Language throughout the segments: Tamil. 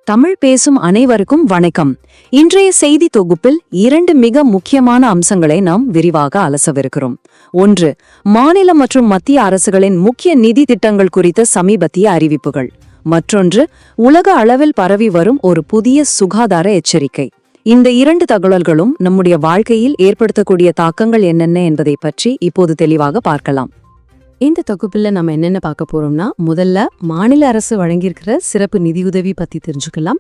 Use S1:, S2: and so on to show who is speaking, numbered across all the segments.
S1: தமிழ் பேசும் அனைவருக்கும் வணக்கம். இன்றைய செய்தி தொகுப்பில் 2 மிக முக்கியமான அம்சங்களை நாம் விரிவாக அலசவிருக்கிறோம். 1. மாநில மற்றும் மத்திய அரசுகளின் முக்கிய நிதி திட்டங்கள் குறித்த சமீபத்திய அறிவிப்புகள். மற்றொன்று, உலக அளவில் பரவி வரும் ஒரு புதிய சுகாதார எச்சரிக்கை. இந்த 2 தகவல்களும் நம்முடைய வாழ்க்கையில் ஏற்படுத்தக்கூடிய தாக்கங்கள் என்னென்ன என்பதை பற்றி இப்போது தெளிவாக பார்க்கலாம். இந்த தொகுப்புல நம்ம என்னென்ன பார்க்க போறோம்னா, முதல்ல மாநில அரசு வழங்கியிருக்கிற சிறப்பு நிதியுதவி பத்தி தெரிஞ்சுக்கலாம்.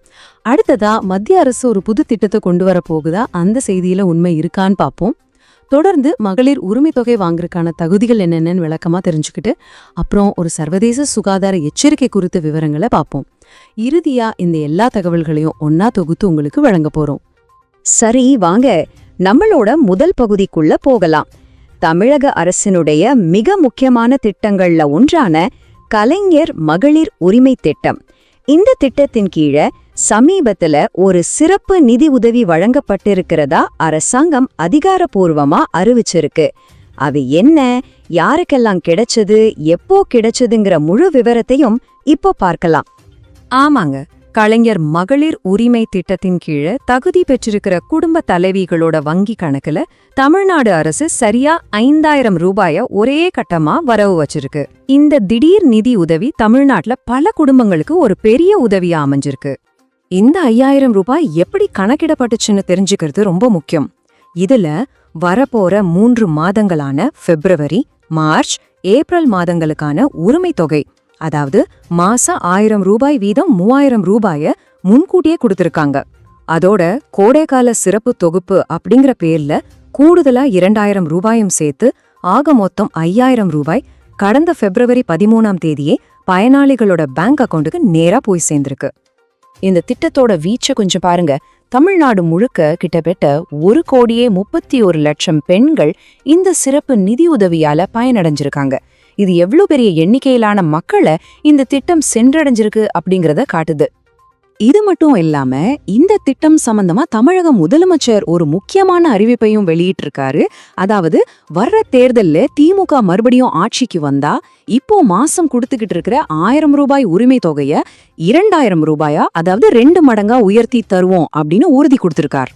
S1: அடுத்ததா மத்திய அரசு ஒரு புது திட்டத்தை கொண்டு வர போகுதா, அந்த செய்தியில உண்மை இருக்கான்னு பார்ப்போம். தொடர்ந்து மகளிர் உரிமை தொகை வாங்குறதுக்கான தகுதிகள் என்னென்னு விளக்கமா தெரிஞ்சுக்கிட்டு அப்புறம் ஒரு சர்வதேச சுகாதார எச்சரிக்கை குறித்த விவரங்களை பார்ப்போம். இறுதியா இந்த எல்லா தகவல்களையும் ஒன்னா தொகுத்து உங்களுக்கு வழங்க போறோம்.
S2: சரி, வாங்க நம்மளோட முதல் பகுதிக்குள்ள போகலாம். தமிழக அரசினுடைய மிக முக்கியமான திட்டங்கள்ல ஒன்றான கலைஞர் மகளிர் உரிமை திட்டம். இந்த திட்டத்தின் கீழே சமீபத்துல ஒரு சிறப்பு நிதி உதவி வழங்கப்பட்டிருக்கிறதா அரசாங்கம் அதிகாரப்பூர்வமா அறிவிச்சிருக்கு. அது என்ன, யாருக்கெல்லாம் கிடைச்சது, எப்போ கிடைச்சதுங்கிற முழு விவரத்தையும் இப்போ பார்க்கலாம்.
S1: ஆமாங்க, கலைஞர் மகளிர் உரிமை திட்டத்தின் கீழே தகுதி பெற்றிருக்கிற குடும்ப தலைவிகளோட வங்கி கணக்குல தமிழ்நாடு அரசு சரியா 5000 ரூபாய ஒரே கட்டமா வரவு வச்சிருக்கு. இந்த திடீர் நிதி உதவி தமிழ்நாட்டுல பல குடும்பங்களுக்கு ஒரு பெரிய உதவியா அமைஞ்சிருக்கு. இந்த 5000 ரூபாய் எப்படி கணக்கிடப்பட்டுச்சுன்னு தெரிஞ்சுக்கிறது ரொம்ப முக்கியம். இதுல வரப்போற 3 மாதங்களான பிப்ரவரி, மார்ச், ஏப்ரல் மாதங்களுக்கான உரிமை தொகை, அதாவது மாசம் 1000 ரூபாய் வீதம் 3000 ரூபாய முன்கூட்டியே கொடுத்திருக்காங்க. அதோட கோடைக்கால சிறப்பு தொகுப்பு அப்படிங்கிற பேர்ல கூடுதலா 2000 ரூபாயும் சேர்த்து ஆக மொத்தம் 5000 ரூபாய் கடந்த பிப்ரவரி 13ஆம் தேதியே பயனாளிகளோட பேங்க் அக்கவுண்டுக்கு நேரா போய் சேர்ந்திருக்கு. இந்த திட்டத்தோட வீச்சை கொஞ்சம் பாருங்க. தமிழ்நாடு முழுக்க கிட்டத்தட்ட 1,31,00,000 பெண்கள் இந்த சிறப்பு நிதியுதவியால பயனடைஞ்சிருக்காங்க. இது எவ்வளவு பெரிய எண்ணிக்கையிலான மக்களை இந்த திட்டம் சென்றடைஞ்சிருக்கு அப்படிங்கறத காட்டுது. இது மட்டும் இல்லாம இந்த திட்டம் சம்பந்தமா தமிழக முதலமைச்சர் ஒரு முக்கியமான அறிவிப்பையும் வெளியிட்டிருக்காரு. அதாவது வர்ற தேர்தல்ல திமுக மறுபடியும் ஆட்சிக்கு வந்தா இப்போ மாசம் கொடுத்துக்கிட்டு இருக்கிற 1000 ரூபாய் உரிமை தொகைய 2000 ரூபாயா, அதாவது 2 மடங்கா உயர்த்தி தருவோம் அப்படின்னு உறுதி கொடுத்திருக்கார்.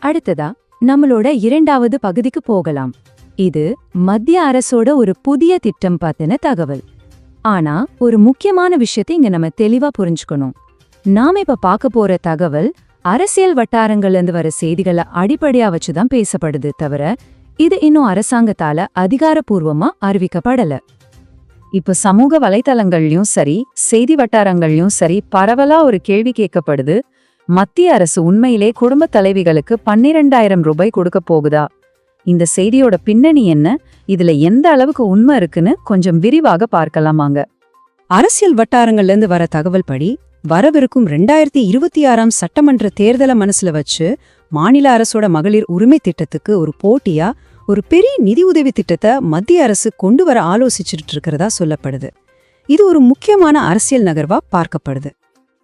S1: அடுத்ததா நம்மளோட 2வது பகுதிக்கு போகலாம். இது மத்திய அரசோட ஒரு புதிய திட்டம் பத்தின தகவல். ஆனா ஒரு முக்கியமான விஷயத்தை இங்க நம்ம தெளிவா புரிஞ்சுக்கணும். நாம இப்ப பார்க்க போற தகவல் அரசியல் வட்டாரங்கள்ல இருந்து வர செய்திகளை அடிப்படையா வச்சுதான் பேசப்படுது தவிர இது இன்னும் அரசாங்கத்தால அதிகாரப்பூர்வமா அறிவிக்கப்படல. இப்ப சமூக வலைத்தளங்கள்லயும் சரி, செய்தி வட்டாரங்கள்லயும் சரி பரவலா ஒரு கேள்வி கேட்கப்படுது. மத்திய அரசு உண்மையிலே குடும்ப தலைவிகளுக்கு 12,000 ரூபாய் கொடுக்க போகுதா? இந்த செய்தியோட பின்னணி என்ன, இதுல எந்த அளவுக்கு உண்மை இருக்குன்னு கொஞ்சம் விரிவாக பார்க்கலாமாங்க. அரசியல் வட்டாரங்கள்ல இருந்து வர தகவல் படி வரவிருக்கும் 2026ஆம் சட்டமன்ற தேர்தலை மனசுல வச்சு மாநில அரசோட மகளிர் உரிமை திட்டத்துக்கு ஒரு போட்டியா ஒரு பெரிய நிதி உதவி திட்டத்தை மத்திய அரசு கொண்டு வர ஆலோசிச்சுட்டு இருக்கிறதா சொல்லப்படுது. இது ஒரு முக்கியமான அரசியல் நகர்வா பார்க்கப்படுது.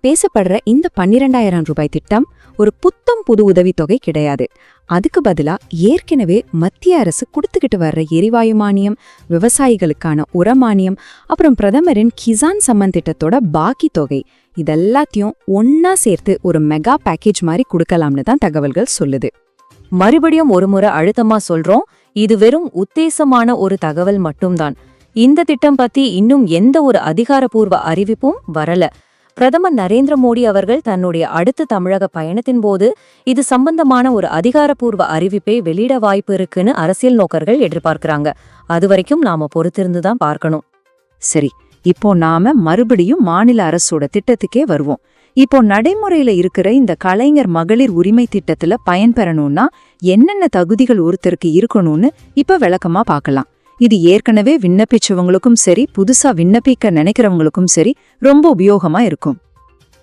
S1: பேசப்படுற இந்த 12,000 ரூபாய் திட்டம் ஒரு புத்தம் புது உதவித்தொகை கிடையாது. அதுக்கு பதிலா ஏற்கனவே மத்திய அரசு கொடுத்துக்கிட்டு வர்ற எரிவாயு மானியம், விவசாயிகளுக்கான உரமானியம், அப்புறம் பிரதமரின் கிசான் சம்மன் திட்டத்தோட பாக்கி தொகை, இதெல்லாத்தையும் ஒன்னா சேர்த்து ஒரு மெகா பேக்கேஜ் மாதிரி கொடுக்கலாம்னு தான் தகவல்கள் சொல்லுது. மறுபடியும் ஒரு முறை அழுத்தமா சொல்றோம், இது வெறும் உத்தேசமான ஒரு தகவல் மட்டும்தான். இந்த திட்டம் பத்தி இன்னும் எந்த ஒரு அதிகாரப்பூர்வ அறிவிப்பும் வரல. பிரதமர் நரேந்திர மோடி அவர்கள் தன்னுடைய அடுத்த தமிழக பயணத்தின் போது இது சம்பந்தமான ஒரு அதிகாரப்பூர்வ அறிவிப்பை வெளியிட வாய்ப்பு இருக்குன்னு அரசியல் நோக்கர்கள் எதிர்பார்க்கிறாங்க. அது வரைக்கும் நாம பொறுத்திருந்துதான் பார்க்கணும். சரி, இப்போ நாம மறுபடியும் மாநில அரசோட திட்டத்துக்கே வருவோம். இப்போ நடைமுறையில இருக்கிற இந்த கலைஞர் மகளிர் உரிமை திட்டத்துல பயன்பெறணும்னா என்னென்ன தகுதிகள் ஒருத்தருக்கு இருக்கணும்னு இப்ப விளக்கமா பார்க்கலாம். இது ஏற்கனவே விண்ணப்பிச்சவங்களுக்கும் சரி, புதுசா விண்ணப்பிக்க நினைக்கிறவங்களுக்கும் சரி ரொம்ப உபயோகமா இருக்கும்.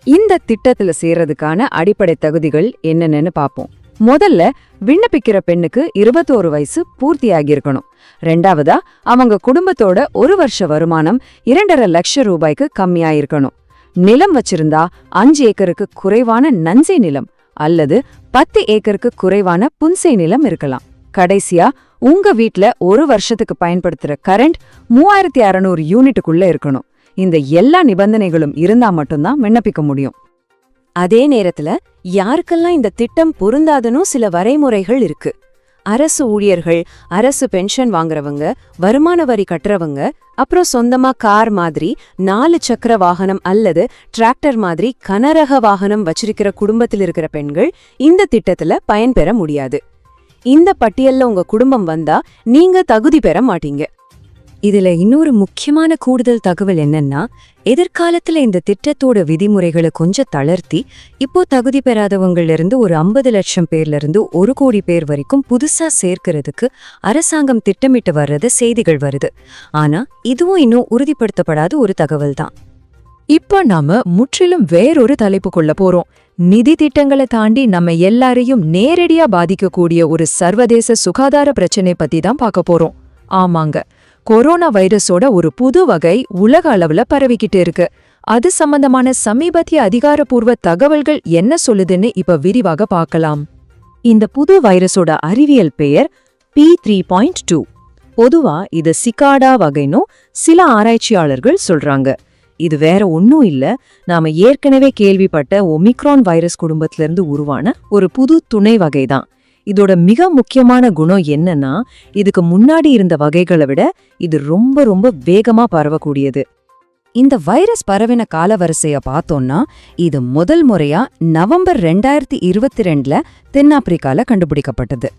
S1: இந்த திட்டத்துல சேர்றதுக்கான அடிப்படை தகுதிகள் என்னென்னு பார்ப்போம். முதல்ல விண்ணப்பிக்கிற பெண்ணுக்கு 21 வயசு பூர்த்தியாகி இருக்கணும். 2வதா அவங்க குடும்பத்தோட 1 வருஷ வருமானம் 2.5 லட்சம் ரூபாய்க்கு கம்மியாயிருக்கணும். நிலம் வச்சிருந்தா 5 ஏக்கருக்கு குறைவான நன்சை நிலம் அல்லது 10 ஏக்கருக்கு குறைவான புன்சை நிலம் இருக்கலாம். கடைசியா உங்க வீட்ல 1 வருஷத்துக்கு பயன்படுத்துற கரண்ட் 3600 யூனிட்டுக்குள்ள இருக்கணும். இந்த எல்லா நிபந்தனைகளும் இருந்தா மட்டும்தான் விண்ணப்பிக்க முடியும். அதே நேரத்துல யாருக்கெல்லாம் இந்த திட்டம் பொருந்தாதனோ சில வரைமுறைகள் இருக்கு. அரசு ஊழியர்கள், அரசு பென்ஷன் வாங்குறவங்க, வருமான வரி கட்டுறவங்க, அப்புறம் சொந்தமா கார் மாதிரி 4 சக்கர வாகனம் அல்லது டிராக்டர் மாதிரி கனரக வாகனம் வச்சிருக்கிற குடும்பத்தில் இருக்கிற பெண்கள் இந்த திட்டத்துல பயன்பெற முடியாது. இந்த பட்டியல்ல உங்க குடும்பம் வந்தா நீங்க தகுதி பெற மாட்டீங்க.
S2: இதுல இன்னொரு முக்கியமான கூடுதல் தகவல் என்னன்னா, எதிர்காலத்துல இந்த திட்டத்தோட விதிமுறைகளை கொஞ்சம் தளர்த்தி இப்போ தகுதி பெறாதவங்கள்ல இருந்து ஒரு 50 லட்சம் பேர்ல இருந்து 1 கோடி பேர் வரைக்கும் புதுசா சேர்க்கிறதுக்கு அரசாங்கம் திட்டமிட்டு வர்றது செய்திகள் வருது. ஆனா இதுவும் இன்னும் உறுதிப்படுத்தப்படாத ஒரு தகவல் தான்.
S1: இப்ப நாம முற்றிலும் வேறொரு தலைப்புக்குள்ள போறோம். நிதி திட்டங்களை தாண்டி நம்ம எல்லாரையும் நேரடியா பாதிக்கக்கூடிய ஒரு சர்வதேச சுகாதார பிரச்சனை பத்தி தான் பார்க்க போறோம். ஆமாங்க, கொரோனா வைரஸோட ஒரு புது வகை உலக அளவுல பரவிக்கிட்டு இருக்கு. அது சம்பந்தமான சமீபத்திய அதிகாரப்பூர்வ தகவல்கள் என்ன சொல்லுதுன்னு இப்ப விரிவாக பார்க்கலாம். இந்த புது வைரஸோட அறிவியல் பெயர் P3.2. பொதுவா இது சிகாடா வகைன்னு சில ஆராய்ச்சியாளர்கள் சொல்றாங்க. இது வேற ஒன்னும் இல்ல, நாம ஏற்கனவே கேள்விப்பட்ட ஒமிக்ரான் வைரஸ் குடும்பத்திலிருந்து உருவான ஒரு புது துணை வகைதான். இதோட மிக முக்கியமான குணம் என்னன்னா, இதுக்கு முன்னாடி இருந்த வகைகளை விட இது ரொம்ப ரொம்ப வேகமா பரவக்கூடியது. இந்த வைரஸ் பரவின காலவரிசைய பார்த்தோம்னா, இது முதல் முறையா நவம்பர் 2022ல தென்னாப்பிரிக்கால கண்டுபிடிக்கப்பட்டது.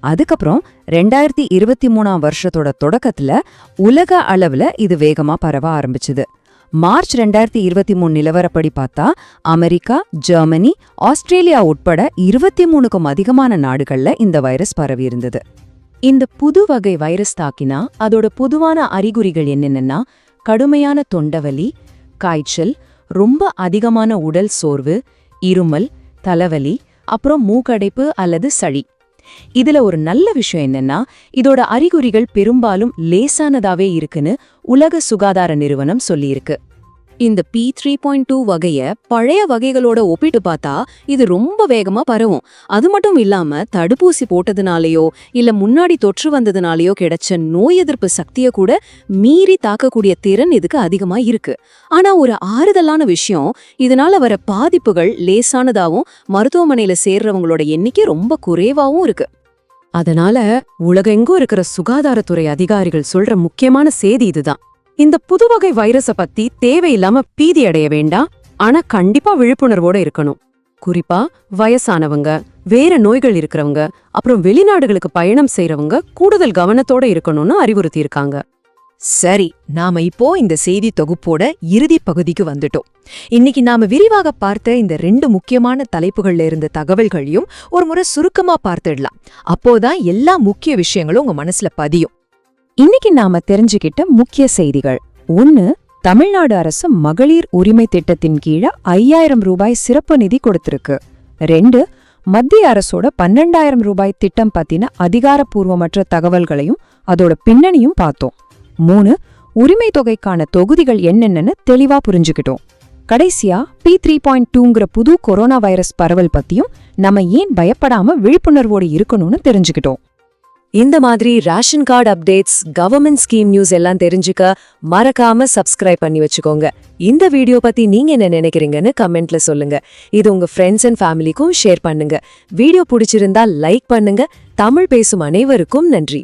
S1: அதுக்கப்புறம் 2023ஆம் வருஷத்தோட தொடக்கத்துல உலக அளவுல இது வேகமா பரவ ஆரம்பிச்சுது. மார்ச் 2023 நிலவரப்படி பார்த்தா அமெரிக்கா, ஜெர்மனி, ஆஸ்திரேலியா உட்பட 23க்கும் அதிகமான நாடுகள்ல இந்த வைரஸ் பரவியிருந்தது. இந்த புது வகை வைரஸ் தாக்கினா அதோட பொதுவான அறிகுறிகள் என்னென்னா, கடுமையான தொண்டவலி, காய்ச்சல், ரொம்ப அதிகமான உடல் சோர்வு, இருமல், தலைவலி, அப்புறம் மூக்கடைப்பு அல்லது சளி. இதுல ஒரு நல்ல விஷயம் என்னன்னா, இதோட அறிகுறிகள் பெரும்பாலும் லேசானதாவே இருக்குன்னு உலக சுகாதார நிறுவனம் சொல்லியிருக்கு. இந்த P3.2 வகைய பழைய வகைகளோட ஒப்பிட்டு பார்த்தா இது ரொம்ப வேகமா பரவும். அது மட்டும் இல்லாம தடுப்பூசி போட்டதுனாலயோ இல்ல முன்னாடி தொற்று வந்ததுனாலயோ கிடைச்ச நோய் எதிர்ப்பு சக்திய கூட மீறி தாக்கக்கூடிய திறன் இதுக்கு அதிகமா இருக்கு. ஆனா ஒரு ஆறுதலான விஷயம், இதனால வர பாதிப்புகள் லேசானதாவும் மருத்துவமனையில சேர்றவங்களோட எண்ணிக்கை ரொம்ப குறைவாவும் இருக்கு. அதனால உலகெங்கும் இருக்கிற சுகாதாரத்துறை அதிகாரிகள் சொல்ற முக்கியமான செய்தி இதுதான். இந்த புதுவகை வைரஸ பத்தி தேவையில்லாம பீதி அடைய வேண்டாம், ஆனா கண்டிப்பா விழிப்புணர்வோட இருக்கணும். குறிப்பா வயசானவங்க, வேற நோய்கள் இருக்கிறவங்க, அப்புறம் வெளிநாடுகளுக்கு பயணம் செய்யறவங்க கூடுதல் கவனத்தோட இருக்கணும்னு அறிவுறுத்தி இருக்காங்க. சரி, நாம இப்போ இந்த செய்தி தொகுப்போட இறுதி பகுதிக்கு வந்துட்டோம். இன்னைக்கு நாம விரிவாக பார்த்த இந்த 2 முக்கியமான தலைப்புகள்ல இருந்த தகவல்களையும் ஒரு முறை சுருக்கமா பார்த்துடலாம். அப்போதான் எல்லா முக்கிய விஷயங்களும் உங்க மனசுல பதியும். இன்னைக்கு நாம தெரிஞ்சுக்கிட்ட முக்கிய செய்திகள்: 1. தமிழ்நாடு அரசு மகளிர் உரிமை திட்டத்தின் கீழே 5000 ரூபாய் சிறப்பு நிதி கொடுத்திருக்கு. 2. மத்திய அரசோட 12000 ரூபாய் திட்டம் பத்தின அதிகாரப்பூர்வமற்ற தகவல்களையும் அதோட பின்னணியும் பார்த்தோம். 3. உரிமை தொகைக்கான தொகுதிகள் என்னென்னு தெளிவா புரிஞ்சுக்கிட்டோம். கடைசியா P3.2ங்கிற புது கொரோனா வைரஸ் பரவல் பத்தியும் நம்ம ஏன் பயப்படாம விழிப்புணர்வோடு இருக்கணும்னு தெரிஞ்சுக்கிட்டோம். இந்த மாதிரி ration card updates, government scheme news எல்லாம் தெரிஞ்சுக்க மறக்காம சப்ஸ்கிரைப் பண்ணி வச்சுக்கோங்க. இந்த வீடியோ பத்தி நீங்க என்ன நினைக்கிறீங்கன்னு கமெண்ட்ல சொல்லுங்க. இது உங்க ஃப்ரெண்ட்ஸ் அண்ட் ஃபேமிலிக்கும் ஷேர் பண்ணுங்க. வீடியோ பிடிச்சிருந்தா லைக் பண்ணுங்க. தமிழ் பேசும் அனைவருக்கும் நன்றி.